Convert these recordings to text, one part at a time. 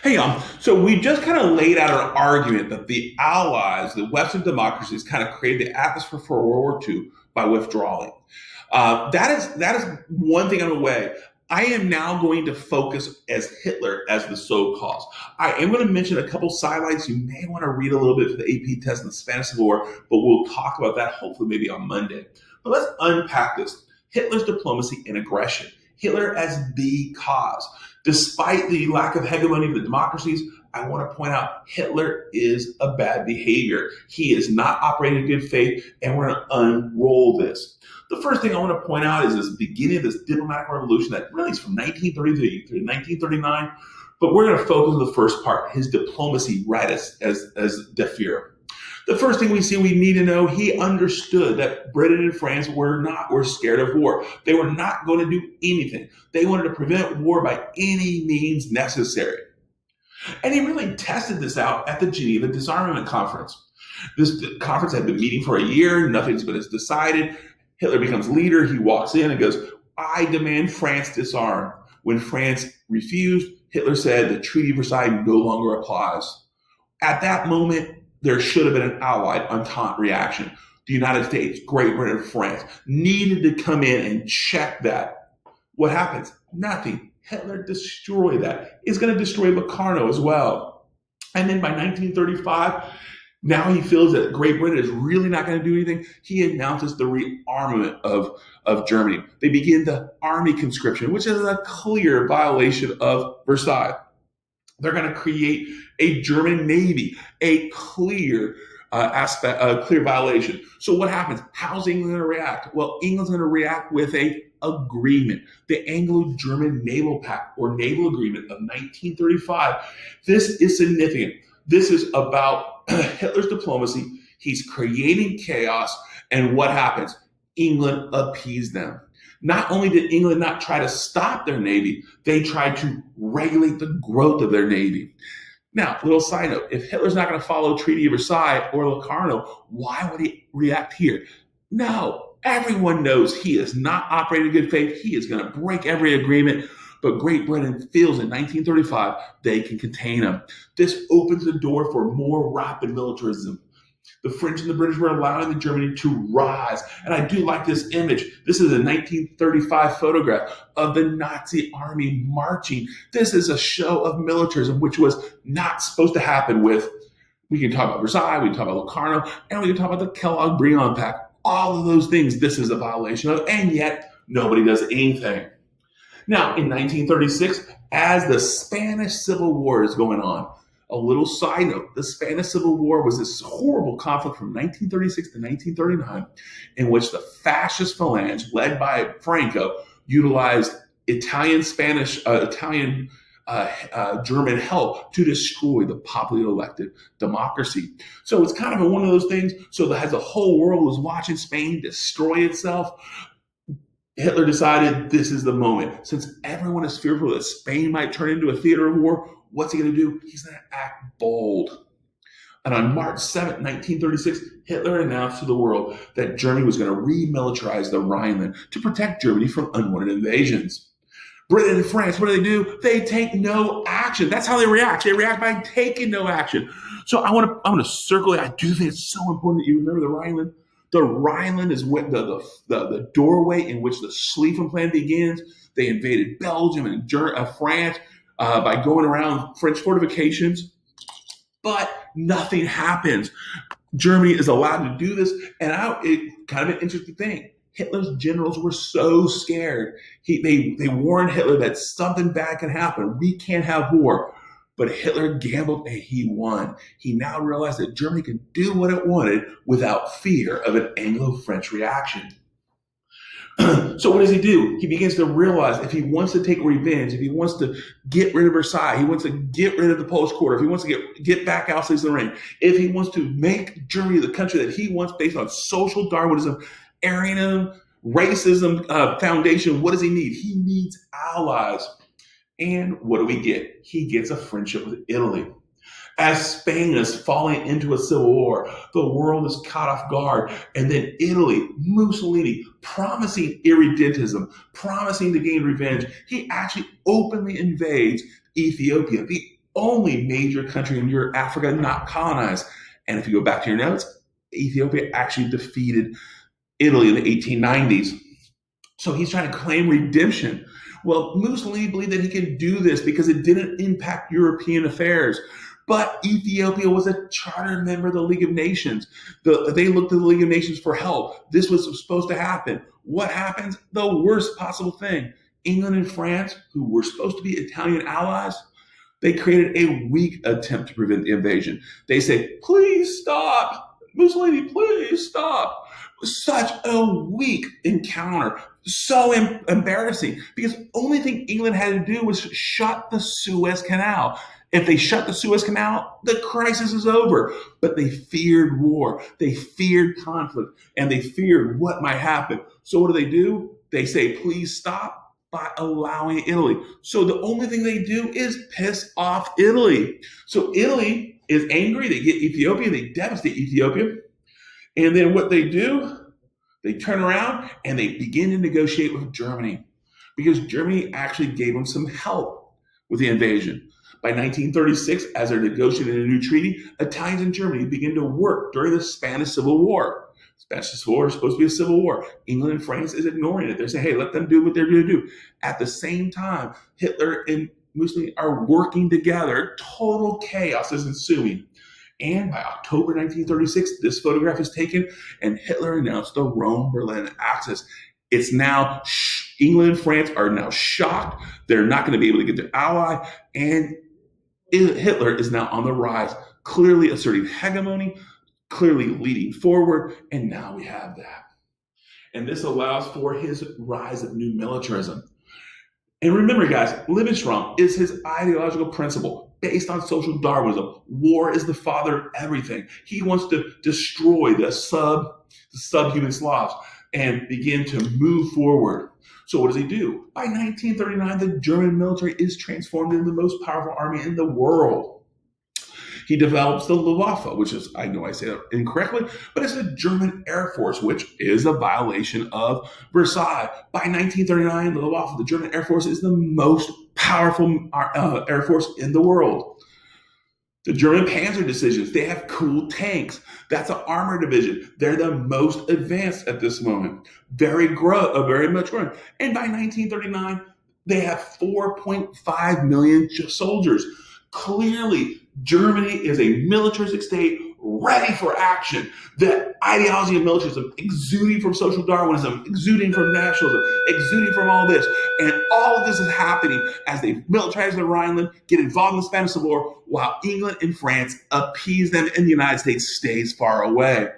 Hey, so we just kind of laid out an argument that the Allies, the Western democracies, kind of created the atmosphere for World War II by withdrawing. That is one thing on the way. I am now going to focus as Hitler as the sole cause. I am going to mention a couple sidelights you may want to read a little bit for the AP test in the Spanish Civil War, but we'll talk about that hopefully maybe on Monday. But let's unpack this. Hitler's diplomacy and aggression. Hitler as the cause. Despite the lack of hegemony of the democracies, I want to point out Hitler is a bad behavior. He is not operating in good faith, and we're going to unroll this. The first thing I want to point out is this beginning of this diplomatic revolution that really is from 1933 through 1939, but we're going to focus on the first part, his diplomacy right as De Fuhrer. The first thing we need to know, he understood that Britain and France were scared of war. They were not going to do anything. They wanted to prevent war by any means necessary. And he really tested this out at the Geneva Disarmament Conference. This conference had been meeting for a year. Nothing's been decided. Hitler becomes leader. He walks in and goes, I demand France disarm. When France refused, Hitler said the Treaty of Versailles no longer applies. At that moment, there should have been an Allied Entente reaction. The United States, Great Britain, and France needed to come in and check that. What happens? Nothing. Hitler destroyed that. He's going to destroy Locarno as well. And then by 1935, now he feels that Great Britain is really not going to do anything. He announces the rearmament of Germany. They begin the army conscription, which is a clear violation of Versailles. They're going to create a German Navy, a clear clear violation. So what happens? How's England going to react? Well, England's going to react with a agreement, the Anglo-German Naval Pact or Naval Agreement of 1935. This is significant. This is about Hitler's diplomacy. He's creating chaos, and what happens? England appeased them. Not only did England not try to stop their navy, they tried to regulate the growth of their navy. Now, little side note, if Hitler's not going to follow Treaty of Versailles or Locarno, why would he react here? No, everyone knows he is not operating in good faith. He is going to break every agreement, but Great Britain feels in 1935 they can contain him. This opens the door for more rapid militarism. The French and the British were allowing the Germany to rise. And I do like this image. This is a 1935 photograph of the Nazi army marching. This is a show of militarism, which was not supposed to happen we can talk about Versailles, we can talk about Locarno, and we can talk about the Kellogg-Briand Pact. All of those things, this is a violation of, and yet nobody does anything. Now, in 1936, as the Spanish Civil War is going on, a little side note, the Spanish Civil War was this horrible conflict from 1936 to 1939 in which the fascist phalange led by Franco utilized Italian German help to destroy the popularly elected democracy. So it's kind of one of those things. So as the whole world was watching Spain destroy itself, Hitler decided this is the moment. Since everyone is fearful that Spain might turn into a theater of war, what's he going to do? He's going to act bold. And on March 7th, 1936, Hitler announced to the world that Germany was going to remilitarize the Rhineland to protect Germany from unwanted invasions. Britain and France, what do? They take no action. That's how they react. They react by taking no action. So I want to circle it. I do think it's so important that you remember the Rhineland. The Rhineland is the doorway in which the Schlieffen Plan begins. They invaded Belgium and France by going around French fortifications, but nothing happens. Germany is allowed to do this, and it kind of an interesting thing. Hitler's generals were so scared. They warned Hitler that something bad can happen. We can't have war. But Hitler gambled and he won. He now realized that Germany could do what it wanted without fear of an Anglo-French reaction. So what does he do? He begins to realize if he wants to take revenge, if he wants to get rid of Versailles, he wants to get rid of the Polish Quarter, if he wants to get back Alsace-Lorraine, if he wants to make Germany the country that he wants based on social Darwinism, Aryanism, racism foundation, what does he need? He needs allies. And what do we get? He gets a friendship with Italy. As Spain is falling into a civil war, the world is caught off guard. And then Italy, Mussolini, promising irredentism, promising to gain revenge, he actually openly invades Ethiopia, the only major country in Europe, Africa not colonized. And if you go back to your notes, Ethiopia actually defeated Italy in the 1890s. So he's trying to claim redemption. Well, Mussolini believed that he could do this because it didn't impact European affairs. But Ethiopia was a charter member of the League of Nations. They looked to the League of Nations for help. This was supposed to happen. What happens? The worst possible thing. England and France, who were supposed to be Italian allies, they created a weak attempt to prevent the invasion. They say, please stop. Mussolini, please stop. Such a weak encounter. So embarrassing because the only thing England had to do was shut the Suez Canal. If they shut the Suez Canal, the crisis is over. But they feared war. They feared conflict. And they feared what might happen. So what do? They say, please stop by allowing Italy. So the only thing they do is piss off Italy. So Italy is angry. They get Ethiopia. They devastate Ethiopia. And then what they do, they turn around and they begin to negotiate with Germany because Germany actually gave them some help with the invasion. By 1936, as they're negotiating a new treaty, Italians and Germany begin to work during the Spanish Civil War. Spanish Civil War is supposed to be a civil war. England and France is ignoring it. They're saying, hey, let them do what they're going to do. At the same time, Hitler and Mussolini are working together. Total chaos is ensuing. And by October 1936, this photograph is taken, and Hitler announced the Rome-Berlin Axis. It's now, England and France are now shocked. They're not going to be able to get their ally, and Hitler is now on the rise, clearly asserting hegemony, clearly leading forward, and now we have that. And this allows for his rise of new militarism. And remember, guys, Lebensraum is his ideological principle based on social Darwinism. War is the father of everything. He wants to destroy the subhuman Slavs and begin to move forward. So what does he do? By 1939, the German military is transformed into the most powerful army in the world. He develops the Luftwaffe, which is, I know I say that incorrectly, but it's the German Air Force, which is a violation of Versailles. By 1939, the Luftwaffe, the German Air Force, is the most powerful Air Force in the world. The German Panzer divisions, they have cool tanks. That's an armor division. They're the most advanced at this moment. Very much growing. And by 1939, they have 4.5 million soldiers. Clearly, Germany is a militaristic state ready for action. The ideology of militarism exuding from social Darwinism, exuding from nationalism, exuding from all this. And all of this is happening as they militarize the Rhineland, get involved in the Spanish Civil War, while England and France appease them and the United States stays far away.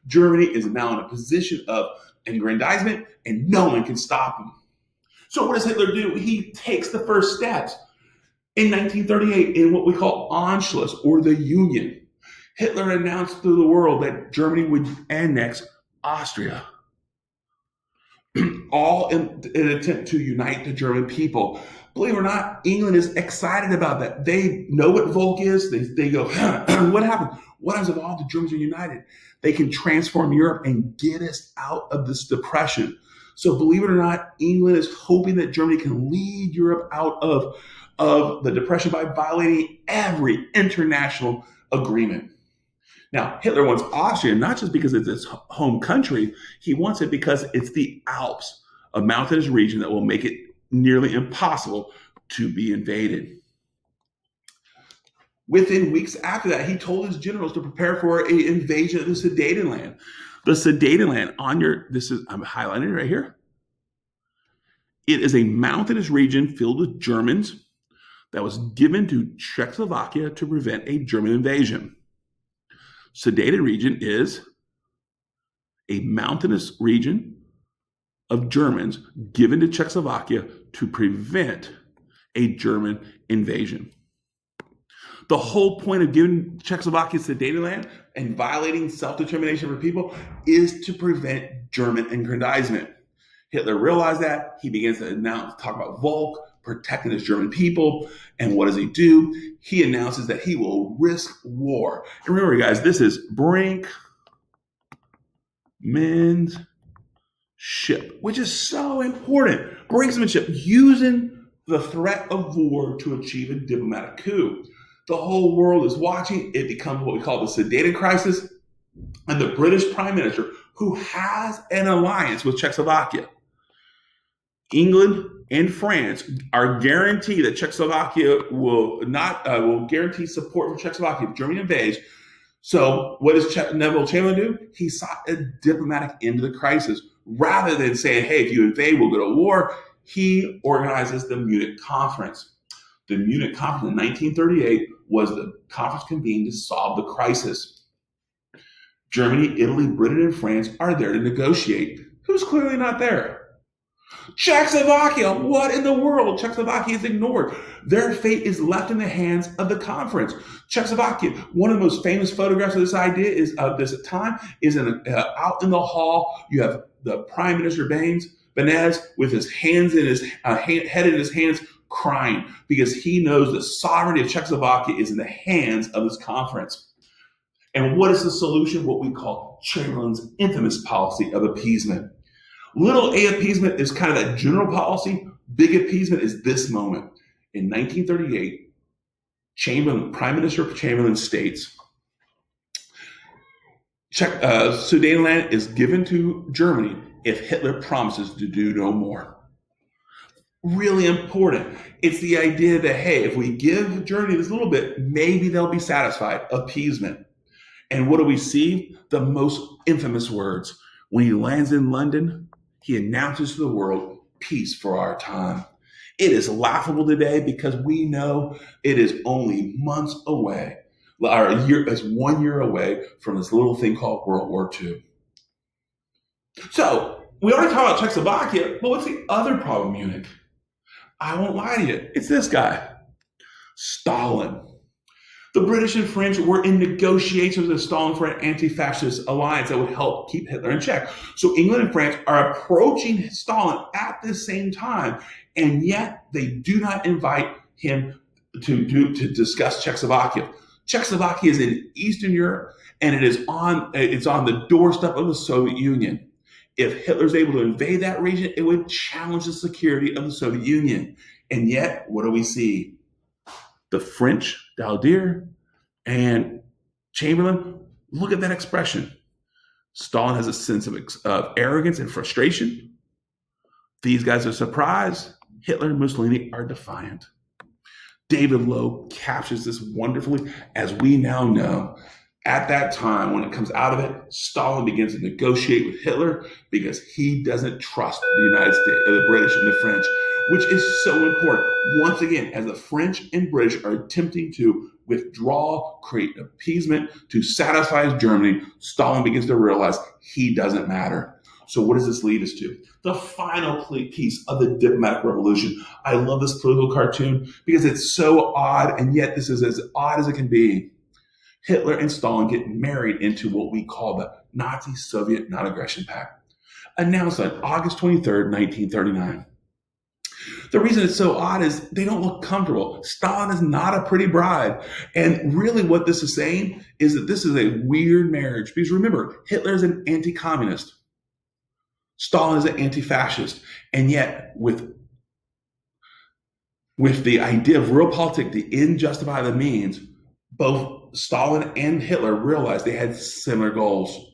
Germany is now in a position of aggrandizement and no one can stop them. So what does Hitler do? He takes the first steps. In 1938, in what we call Anschluss, or the Union, Hitler announced to the world that Germany would annex Austria, all in an attempt to unite the German people. Believe it or not, England is excited about that. They know what Volk is. They go, what happened? What happens if all the Germans are united? They can transform Europe and get us out of this depression. So believe it or not, England is hoping that Germany can lead Europe out of the depression by violating every international agreement. Now, Hitler wants Austria not just because it's his home country, he wants it because it's the Alps, a mountainous region that will make it nearly impossible to be invaded. Within weeks after that, he told his generals to prepare for an invasion of the Sudetenland. The Sudetenland I'm highlighting it right here. It is a mountainous region filled with Germans that was given to Czechoslovakia to prevent a German invasion. Sudeten region is a mountainous region of Germans given to Czechoslovakia to prevent a German invasion. The whole point of giving Czechoslovakia Sudetenland and violating self-determination for people is to prevent German aggrandizement. Hitler realized that. He begins to talk about Volk, protecting his German people. And what does he do? He announces that he will risk war. And remember, guys, this is Brinkmanship, which is so important. Brinksmanship, using the threat of war to achieve a diplomatic coup. The whole world is watching. It becomes what we call the Sudeten crisis. And the British prime minister, who has an alliance with Czechoslovakia, England and France, are guaranteed that Czechoslovakia will not will guarantee support for Czechoslovakia if Germany invades. So what does Neville Chamberlain do? He sought a diplomatic end to the crisis. Rather than saying, hey, if you invade, we'll go to war, he organizes the Munich Conference. The Munich Conference in 1938 was the conference convened to solve the crisis. Germany, Italy, Britain, and France are there to negotiate. Who's clearly not there? Czechoslovakia. What in the world? Czechoslovakia is ignored. Their fate is left in the hands of the conference. Czechoslovakia. One of the most famous photographs of this idea is of this time is out in the hall. You have the Prime Minister Beneš with his hands in his head in his hands, crying because he knows the sovereignty of Czechoslovakia is in the hands of this conference. And what is the solution? What we call Chamberlain's infamous policy of appeasement. Little a appeasement is kind of that general policy. Big appeasement is this moment. In 1938, Prime Minister Chamberlain states, Sudetenland is given to Germany if Hitler promises to do no more. Really important. It's the idea that, hey, if we give Germany this little bit, maybe they'll be satisfied. Appeasement. And what do we see? The most infamous words. When he lands in London, he announces to the world, peace for our time. It is laughable today because we know it is only months away, or it's 1 year away from this little thing called World War II. So we already talked about Czechoslovakia, but what's the other problem, Munich? I won't lie to you. It's this guy, Stalin. The British and French were in negotiations with Stalin for an anti-fascist alliance that would help keep Hitler in check. So England and France are approaching Stalin at the same time, and yet they do not invite him to discuss Czechoslovakia. Czechoslovakia is in Eastern Europe, and it's on the doorstep of the Soviet Union. If Hitler's able to invade that region, it would challenge the security of the Soviet Union. And yet, what do we see? The French, Daladier, and Chamberlain, look at that expression. Stalin has a sense of arrogance and frustration. These guys are surprised. Hitler and Mussolini are defiant. David Lowe captures this wonderfully. As we now know, at that time, when it comes out of it, Stalin begins to negotiate with Hitler because he doesn't trust the United States, the British and the French, which is so important. Once again, as the French and British are attempting to withdraw, create appeasement to satisfy Germany, Stalin begins to realize he doesn't matter. So what does this lead us to? The final piece of the diplomatic revolution. I love this political cartoon because it's so odd, and yet this is as odd as it can be. Hitler and Stalin get married into what we call the Nazi-Soviet Non-Aggression Pact, announced on August 23rd, 1939. The reason it's so odd is they don't look comfortable. Stalin is not a pretty bride. And really what this is saying is that this is a weird marriage. Because remember, Hitler is an anti-communist. Stalin is an anti-fascist. And yet with the idea of real politics, the end justify the means, both Stalin and Hitler realized they had similar goals.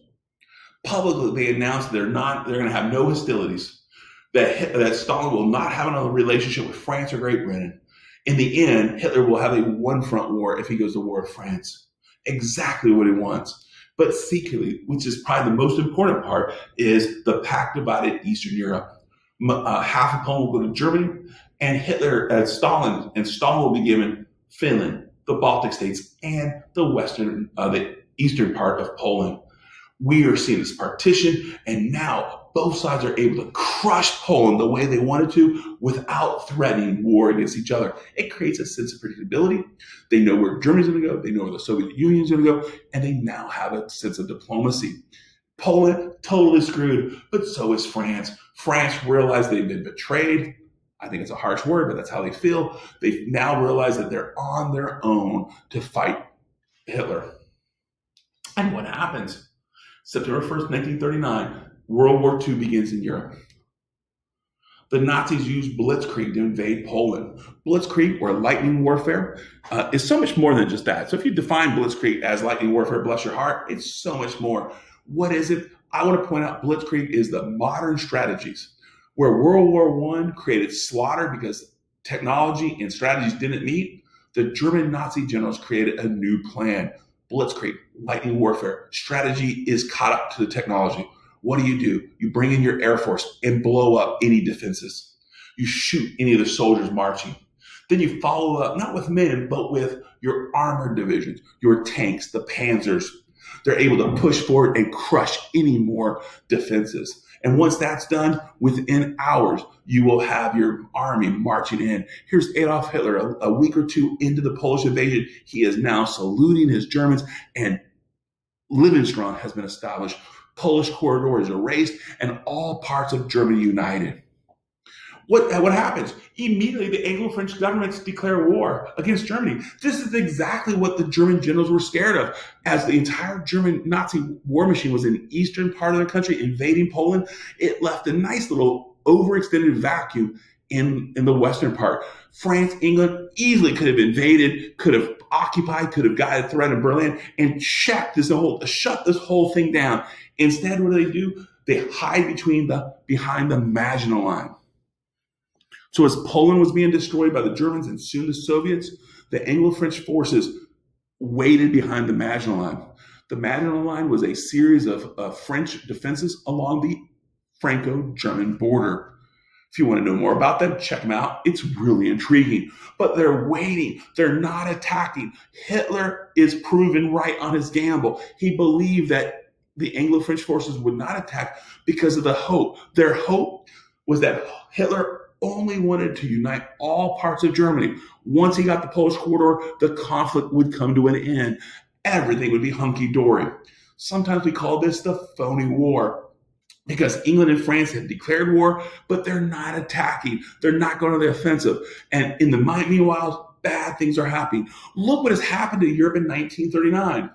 Publicly, they announced they're going to have no hostilities. That Stalin will not have another relationship with France or Great Britain. In the end, Hitler will have a one-front war if he goes to war with France. Exactly what he wants. But secretly, which is probably the most important part, is the pact divided Eastern Europe. Half of Poland will go to Germany, and Stalin will be given Finland, the Baltic states, and the eastern part of Poland. We are seeing this partition, and now both sides are able to crush Poland the way they wanted to without threatening war against each other. It creates a sense of predictability. They know where Germany's going to go. They know where the Soviet Union's going to go. And they now have a sense of diplomacy. Poland, totally screwed, but so is France. France realized they've been betrayed. I think it's a harsh word, but that's how they feel. They now realize that they're on their own to fight Hitler. And what happens? September 1st, 1939, World War II begins in Europe. The Nazis used blitzkrieg to invade Poland. Blitzkrieg, or lightning warfare, is so much more than just that. So if you define blitzkrieg as lightning warfare, bless your heart, it's so much more. What is it? I want to point out blitzkrieg is the modern strategies where World War I created slaughter because technology and strategies didn't meet. The German Nazi generals created a new plan. Blitzkrieg, lightning warfare, strategy is caught up to the technology. What do? You bring in your Air Force and blow up any defenses. You shoot any of the soldiers marching. Then you follow up, not with men, but with your armored divisions, your tanks, the panzers. They're able to push forward and crush any more defenses. And once that's done, within hours, you will have your army marching in. Here's Adolf Hitler a week or two into the Polish invasion. He is now saluting his Germans, and Lebensraum has been established. Polish corridor is erased, and all parts of Germany united. What happens? Immediately, the Anglo-French governments declare war against Germany. This is exactly what the German generals were scared of. As the entire German Nazi war machine was in the eastern part of the country invading Poland, it left a nice little overextended vacuum in the western part. France, England easily could have invaded, could have occupied, could have guided threat in Berlin and shut this whole thing down. Instead, what do? They hide behind the Maginot Line. So as Poland was being destroyed by the Germans and soon the Soviets, the Anglo-French forces waited behind the Maginot Line. The Maginot Line was a series of French defenses along the Franco-German border. If you want to know more about them, check them out. It's really intriguing. But they're waiting. They're not attacking. Hitler is proven right on his gamble. He believed that the Anglo-French forces would not attack because of the hope. Their hope was that Hitler only wanted to unite all parts of Germany. Once he got the Polish corridor, the conflict would come to an end. Everything would be hunky-dory. Sometimes we call this the phony war because England and France have declared war, but they're not attacking. They're not going to the offensive. And in the meanwhile, bad things are happening. Look what has happened to Europe in 1939.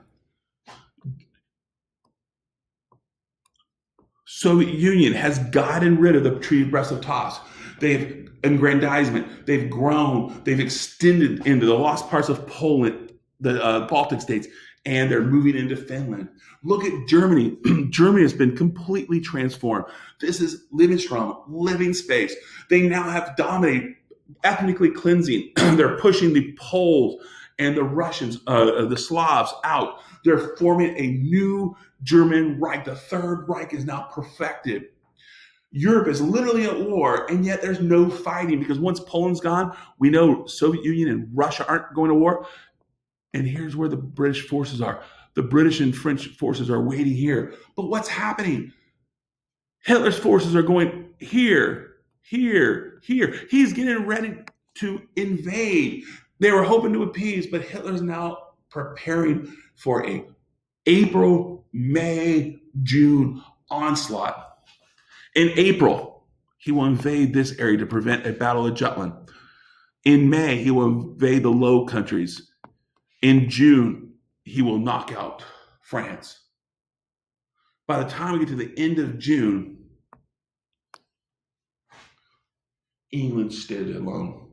Soviet Union has gotten rid of the Treaty of Brest-Litovsk. They've aggrandizement. They've grown. They've extended into the lost parts of Poland, the Baltic states, and they're moving into Finland. Look at Germany. Germany has been completely transformed. This is Lebensraum, living space. They now have dominated, ethnically cleansing. They're pushing the Poles and the Russians, the Slavs out. They're forming a new German Reich. The Third Reich is now perfected. Europe is literally at war, and yet there's no fighting because once Poland's gone, we know Soviet Union and Russia aren't going to war. And here's where the British forces are. The British and French forces are waiting here. But what's happening? Hitler's forces are going here, here, here. He's getting ready to invade. They were hoping to appease, but Hitler's now preparing for a April, May, June onslaught. In April, he will invade this area to prevent a battle of Jutland. In May, he will invade the Low Countries. In June, he will knock out France. By the time we get to the end of June, England stood alone.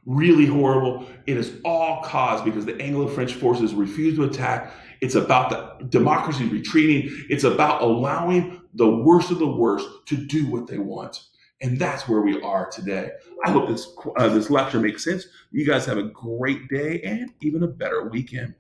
Really horrible. It is all caused because the Anglo-French forces refused to attack. It's about the democracy retreating. It's about allowing the worst of the worst to do what they want. And that's where we are today. I hope this lecture makes sense. You guys have a great day and even a better weekend.